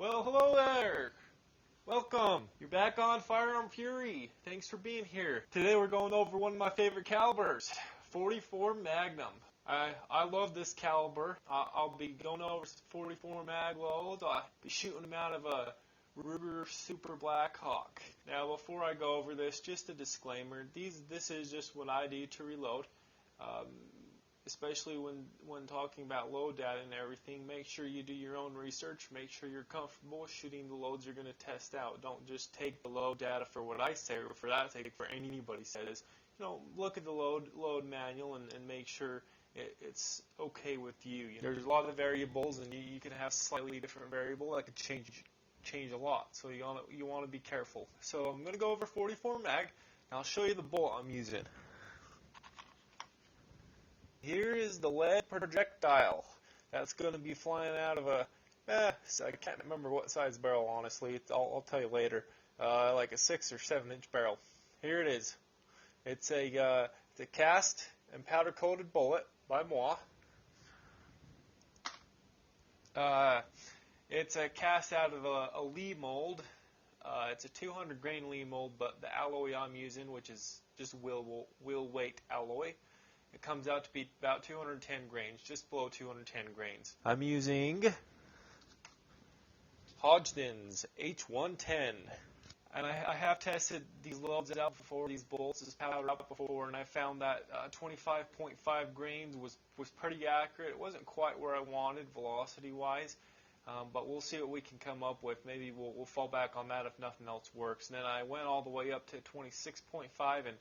Well, hello there! Welcome! You're back on Firearm Fury. Thanks for being here. Today we're going over one of my favorite calibers, 44 Magnum. I love this caliber. I'll be going over 44 mag loads. I'll be shooting them out of a Ruger Super Blackhawk. Now, before I go over this, just a disclaimer. This is just what I do to reload. Especially when talking about load data and everything, make sure you do your own research. Make sure you're comfortable shooting the loads you're going to test out. Don't just take the load data for what I say or for that take for anybody says. Look at the load manual and make sure it's okay with you. There's a lot of variables, and you can have slightly different variable that could change a lot. So you want to be careful. So I'm going to go over 44 mag, and I'll show you the bullet I'm using. Here is the lead projectile that's going to be flying out of I can't remember what size barrel, honestly. I'll tell you later. Like a 6 or 7 inch barrel. Here it is. It's a cast and powder coated bullet by moi. It's a cast out of a Lee mold. It's a 200 grain Lee mold, but the alloy I'm using, which is just wheel weight alloy, it comes out to be about 210 grains, just below 210 grains. I'm using Hodgdon's H110. And I have tested these loads out before, these bolts, this powder out before, and I found that 25.5 grains was pretty accurate. It wasn't quite where I wanted velocity-wise, but we'll see what we can come up with. Maybe we'll fall back on that if nothing else works. And then I went all the way up to 26.5, and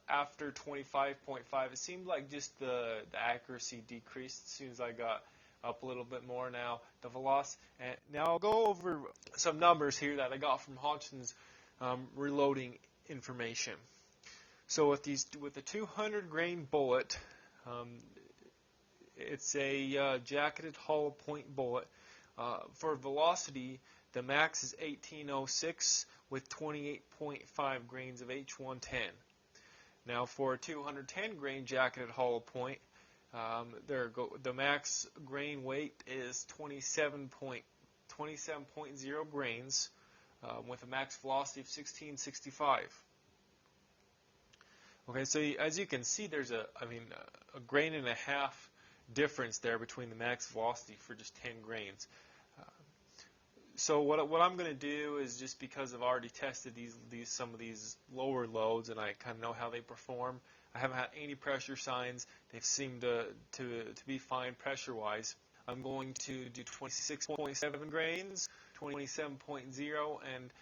after 25.5, it seemed like just the accuracy decreased as soon as I got up a little bit more. Now the velocity. And now I'll go over some numbers here that I got from Hodgson's reloading information. So with the 200 grain bullet, it's a jacketed hollow point bullet. For velocity, the max is 1806 with 28.5 grains of H110. Now for a 210 grain jacketed hollow point, the max grain weight is 27.0 grains with a max velocity of 1665. Okay, so as you can see, there's a grain and a half difference there between the max velocity for just 10 grains. So what I'm going to do is, just because I've already tested some of these lower loads and I kind of know how they perform, I haven't had any pressure signs. They've seemed to be fine pressure-wise. I'm going to do 26.7 grains, 27.0, and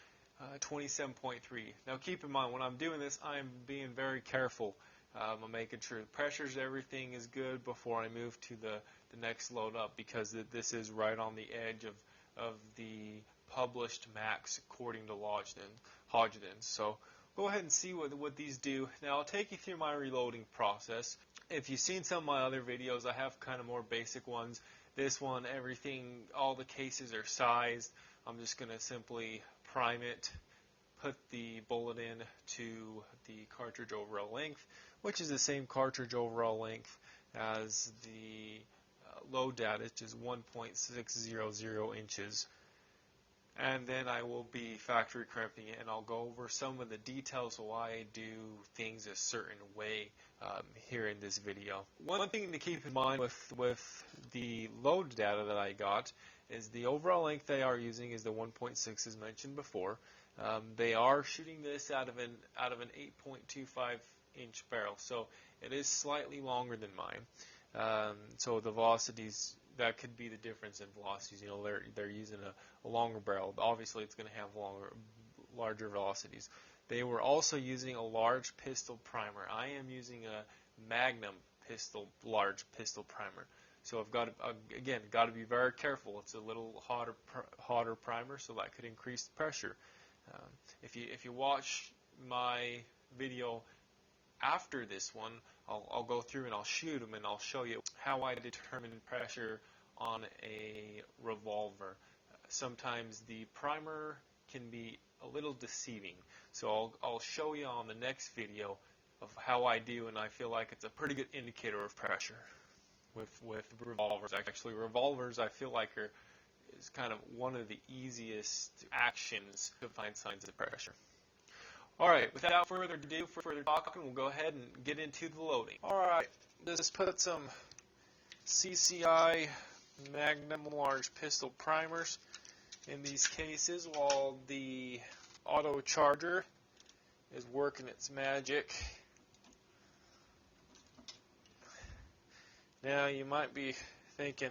27.3. Now keep in mind, when I'm doing this, I'm being very careful. I'm making sure the pressures, everything is good before I move to the next load up, because this is right on the edge of the published max according to Hodgdon. So go ahead and see what these do. Now I'll take you through my reloading process. If you've seen some of my other videos, I have kind of more basic ones. This one, all the cases are sized. I'm just going to simply prime it, put the bullet in to the cartridge overall length, which is the same cartridge overall length as the load data, which is 1.600 inches. And then I will be factory crimping it, and I'll go over some of the details of why I do things a certain way here in this video. One thing to keep in mind with the load data that I got is the overall length they are using is the 1.6 as mentioned before. They are shooting this out of an 8.25 inch barrel, so it is slightly longer than mine. So the velocities, that could be the difference in velocities. They're using a longer barrel. Obviously, it's going to have larger velocities. They were also using a large pistol primer. I am using a Magnum large pistol primer. So I've got to be very careful. It's a little hotter primer, so that could increase the pressure. If you watch my video after this one, I'll go through and I'll shoot them, and I'll show you how I determine pressure on a revolver. Sometimes the primer can be a little deceiving, so I'll show you on the next video of how I do, and I feel like it's a pretty good indicator of pressure with revolvers. Actually, revolvers I feel like is kind of one of the easiest actions to find signs of pressure. Alright, without further ado, further talking, we'll go ahead and get into the loading. Alright, just put some CCI Magnum large pistol primers in these cases while the auto charger is working its magic. Now you might be thinking,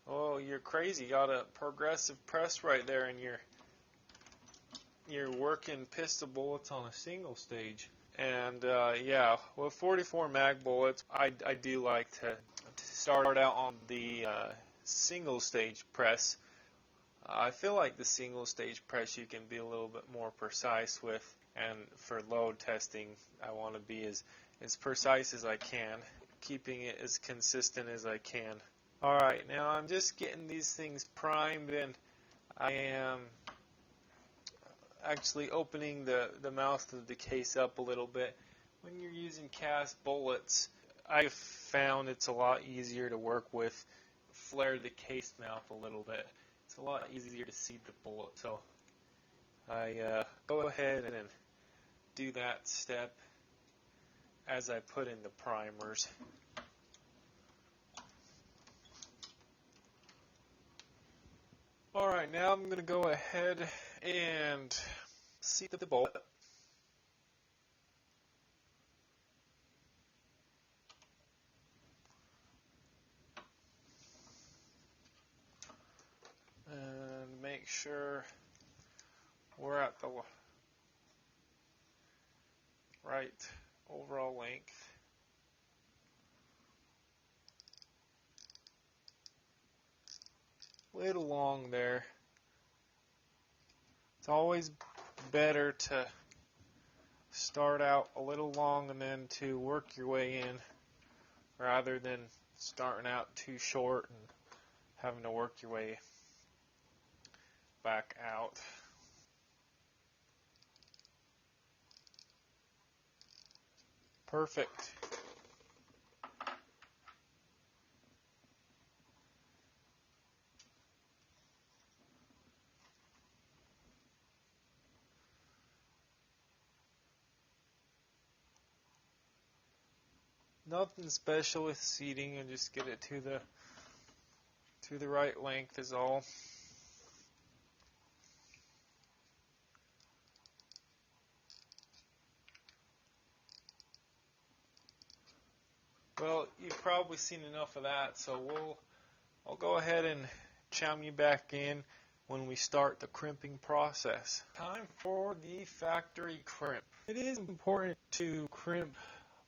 oh, you're crazy, you got a progressive press right there and you're working pistol bullets on a single stage. And yeah, with 44 mag bullets, I do like to start out on the single stage press. I feel like the single stage press you can be a little bit more precise with, and for load testing I want to be as precise as I can, keeping it as consistent as I can. Alright, now I'm just getting these things primed, and I am actually opening the mouth of the case up a little bit. When you're using cast bullets, I've found it's a lot easier to work with. Flare the case mouth a little bit. It's a lot easier to see the bullet. So I go ahead and do that step as I put in the primers. Alright, now I'm going to go ahead and seat the bullet. And make sure we're at the right overall length. Little long there. It's always better to start out a little long and then to work your way in, rather than starting out too short and having to work your way back out. Perfect. Nothing special with seating, and just get it to the right length is all. Well, you've probably seen enough of that, so I'll go ahead and chime you back in when we start the crimping process. Time for the factory crimp. It is important to crimp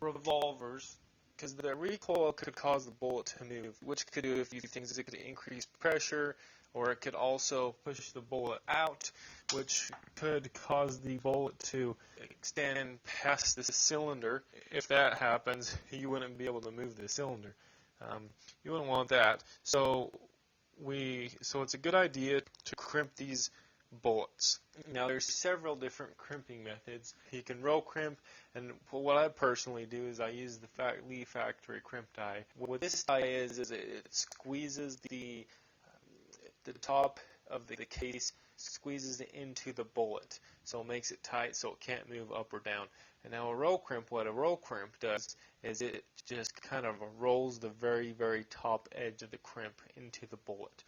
revolvers because the recoil could cause the bullet to move, which could do a few things. It could increase pressure, or it could also push the bullet out, which could cause the bullet to extend past the cylinder. If that happens, you wouldn't be able to move the cylinder. You wouldn't want that. So it's a good idea to crimp these bullets. Now there's several different crimping methods. You can roll crimp, and what I personally do is I use the Lee factory crimp die. What this die is it squeezes the top of the case, squeezes it into the bullet, so it makes it tight so it can't move up or down. And now what a roll crimp does is it just kind of rolls the very, very top edge of the crimp into the bullet.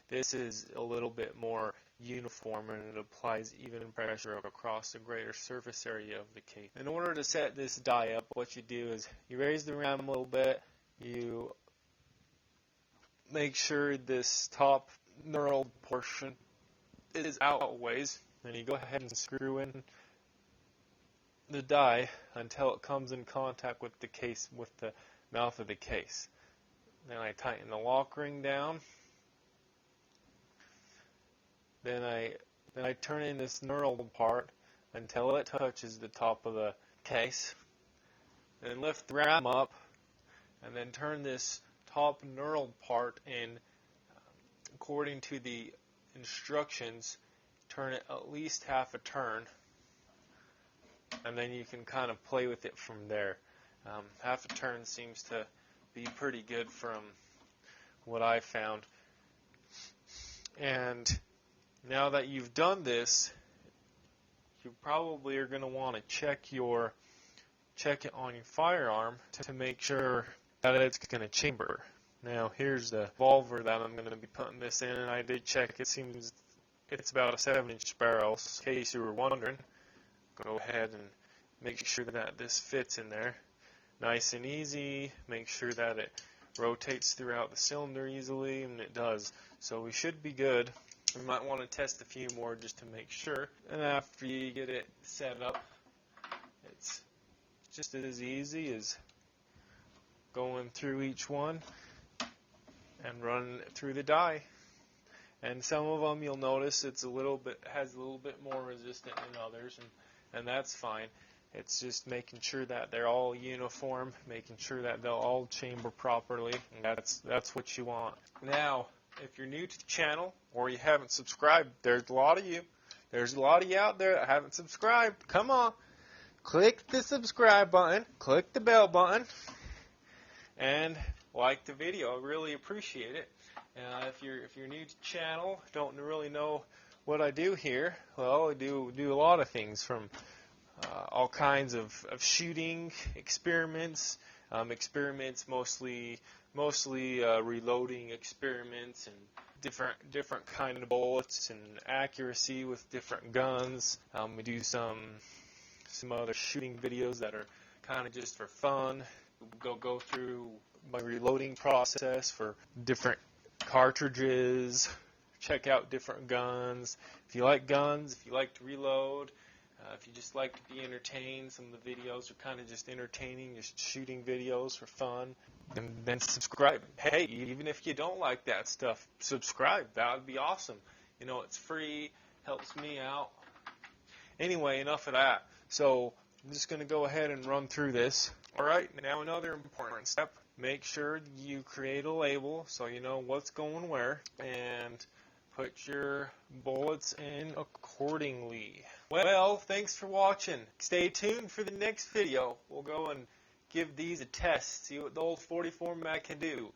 This is a little bit more uniform, and it applies even pressure across a greater surface area of the case. In order to set this die up, what you do is you raise the ram a little bit, you make sure this top knurled portion is out a ways, and you go ahead and screw in the die until it comes in contact with the case, with the mouth of the case. Then I tighten the lock ring down. Then I turn in this knurled part until it touches the top of the case. Then lift the ram up, and then turn this top knurled part in according to the instructions. Turn it at least half a turn, and then you can kind of play with it from there. Half a turn seems to be pretty good from what I found. And now that you've done this, you probably are going to want to check it on your firearm to make sure that it's going to chamber. Now here's the revolver that I'm going to be putting this in, and I did check. It seems it's about a 7-inch barrel, in case you were wondering. Go ahead and make sure that this fits in there nice and easy. Make sure that it rotates throughout the cylinder easily, and it does. So we should be good. We might want to test a few more just to make sure. And after you get it set up, it's just as easy as going through each one and running it through the die. And some of them you'll notice has a little bit more resistant than others, and that's fine. It's just making sure that they're all uniform, making sure that they'll all chamber properly, and that's what you want. Now, if you're new to the channel or you haven't subscribed, there's a lot of you. There's a lot of you out there that haven't subscribed. Come on. Click the subscribe button, click the bell button, and like the video. I really appreciate it. If you're new to the channel, don't really know what I do here, well, I do a lot of things, from all kinds of shooting experiments, mostly reloading experiments, and different kind of bullets and accuracy with different guns. We do some other shooting videos that are kind of just for fun. Go through my reloading process for different cartridges, check out different guns. If you like guns, if you like to reload, if you just like to be entertained, some of the videos are kind of just entertaining, just shooting videos for fun. And then subscribe. Hey, even if you don't like that stuff, subscribe. That would be awesome. You know, it's free, helps me out. Anyway, enough of that. So I'm just going to go ahead and run through this. Alright, now another important step. Make sure you create a label so you know what's going where, and put your bullets in accordingly. Well, thanks for watching. Stay tuned for the next video. We'll go and give these a test, see what the old 44 mag can do.